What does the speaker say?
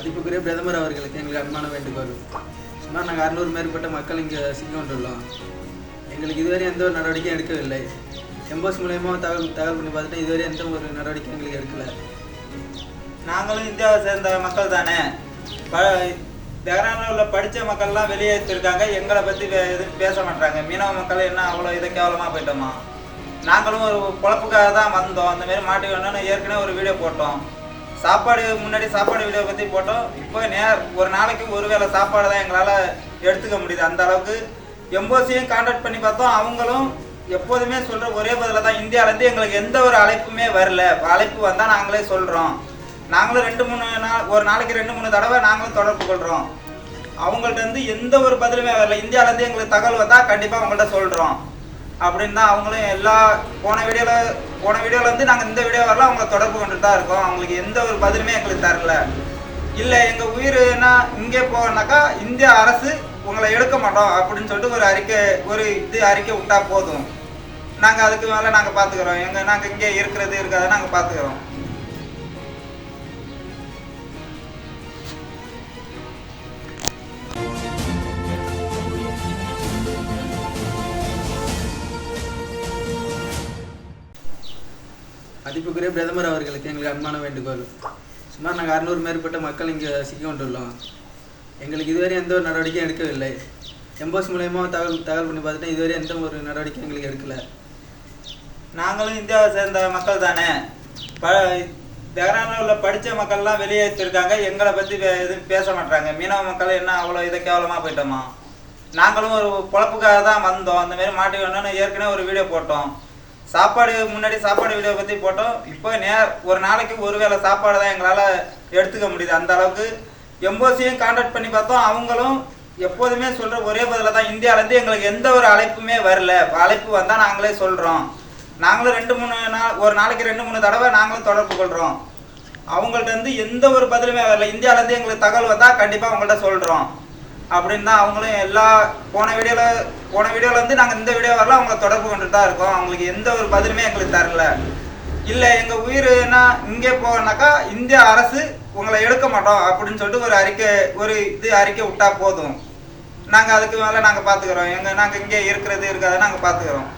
மதிப்புக்குரிய பிரதமர் அவர்களுக்கு எங்களுக்கு அன்பான வேண்டுகோள். சுமார் நாங்கள் 600 மேற்பட்ட மக்கள் இங்கே சிக்கிக்கொண்டுள்ளோம். எங்களுக்கு இதுவரை எந்த ஒரு நடவடிக்கையும் எடுக்கவில்லை. எம்போஸ் மூலயமா தகவல் பண்ணி பார்த்துட்டு இதுவரை எந்த ஒரு நடவடிக்கையும் எங்களுக்கு எடுக்கலை. நாங்களும் இந்தியாவை சேர்ந்த மக்கள் தானே. தெஹ்ரானில் உள்ள படித்த மக்கள்லாம் வெளியேற்றிருக்காங்க. எங்களை பற்றி எதுவும் பேச மாட்டாங்க. மீனவ மக்கள் என்ன அவ்வளோ இதை கேவலமாக போயிட்டோமா? நாங்களும் ஒரு பொழப்புக்காக தான் வந்தோம். அந்தமாரி மாட்டி வேணும்னு ஏற்கனவே ஒரு வீடியோ போட்டோம். முன்னாடி சாப்பாடு வீடியோ பற்றி போட்டோம். இப்போ ஒரு நாளைக்கு ஒரு வேளை சாப்பாடு தான் எங்களால் எடுத்துக்க முடியுது. அந்த அளவுக்கு எம்போஸையும் கான்டாக்ட் பண்ணி பார்த்தோம். அவங்களும் எப்போதுமே சொல்கிற ஒரே பதில தான், இந்தியாவிலேருந்து எங்களுக்கு எந்த ஒரு அழைப்புமே வரல. அழைப்பு வந்தால் நாங்களே சொல்கிறோம். நாங்களும் 2-3 நாள், ஒரு நாளைக்கு 2-3 தடவை நாங்களும் தொடர்பு கொள்கிறோம். அவங்கள்ட்ட இருந்து எந்த ஒரு பதிலுமே வரல. இந்தியாவிலேருந்து எங்களுக்கு தகவல் வந்தால் கண்டிப்பாக அவங்கள்ட்ட சொல்கிறோம் அப்படின்னு தான் அவங்களும் போன வீடியோவில் வந்து நாங்கள் இந்த வீடியோ வரல அவங்கள தொடர்பு கொண்டுட்டு தான் இருக்கோம். அவங்களுக்கு எந்த ஒரு பதிலுமே எங்களுக்கு தரல. இல்லை எங்கள் உயிர் என்ன இங்கே போனாக்கா இந்திய அரசு உங்களை எடுக்க மாட்டோம் அப்படின்னு சொல்லிட்டு ஒரு அறிக்கை விட்டா போதும். நாங்கள் அதுக்கு மேலே நாங்கள் பார்த்துக்குறோம். நாங்கள் இங்கே இருக்காத நாங்கள் பார்த்துக்குறோம். மதிப்புக்குரிய பிரதமர் அவர்களுக்கு எங்களுக்கு அன்பான வேண்டுகோள். சுமார் நாங்கள் 600 மேற்பட்ட மக்கள் இங்கே சிக்கிக்கொண்டுள்ளோம். எங்களுக்கு இதுவரை எந்த ஒரு நடவடிக்கையும் எடுக்கவில்லை. எம்போஸ் மூலயமா தகவல் பண்ணி பார்த்துட்டு இதுவரை எந்த ஒரு நடவடிக்கையும் எங்களுக்கு எடுக்கலை. நாங்களும் இந்தியாவை சேர்ந்த மக்கள் தானே. தெஹ்ரானில் உள்ள படித்த மக்கள்லாம் வெளியேற்றிருக்காங்க. எங்களை பற்றி எதுவும் பேச மாட்டாங்க. மீனவ மக்கள் என்ன அவ்வளோ இதை கேவலமாக போயிட்டோமா? நாங்களும் ஒரு பொழப்புக்காக தான் வந்தோம். அந்தமாரி மாட்டி வேணும்னு ஏற்கனவே ஒரு வீடியோ போட்டோம். முன்னாடி சாப்பாடு வீடியோ பற்றி போட்டோம். இப்போ ஒரு நாளைக்கு ஒரு வேளை சாப்பாடு தான் எங்களால் எடுத்துக்க முடியுது. அந்த அளவுக்கு எம்போஸையும் கான்டாக்ட் பண்ணி பார்த்தோம். அவங்களும் எப்போதுமே சொல்கிற ஒரே பதில தான், இந்தியாவிலேருந்து எங்களுக்கு எந்த ஒரு அழைப்புமே வரல. அழைப்பு வந்தால் நாங்களே சொல்கிறோம். நாங்களும் 2-3 நாள், ஒரு நாளைக்கு 2-3 தடவை நாங்களும் தொடர்பு கொள்கிறோம். அவங்கள்ட்ட இருந்து எந்த ஒரு பதிலுமே வரல. இந்தியாவிலேருந்து எங்களுக்கு தகவல் வந்தால் கண்டிப்பாக அவங்கள்ட்ட சொல்கிறோம் அப்படின்னு தான் அவங்களும் போன வீடியோவில் வந்து நாங்கள் இந்த வீடியோ வரல அவங்கள தொடர்பு கொண்டுட்டு தான் இருக்கோம். அவங்களுக்கு எந்த ஒரு பதிலுமே எங்களுக்கு தரல. இல்லை எங்கள் உயிர் என்ன இங்கே போனாக்கா இந்திய அரசு உங்களை எடுக்க மாட்டோம் அப்படின்னு சொல்லிட்டு ஒரு அறிக்கை விட்டா போதும். நாங்கள் அதுக்கு மேலே நாங்கள் பார்த்துக்குறோம். நாங்கள் இங்கே இருக்காத நாங்கள் பார்த்துக்குறோம்.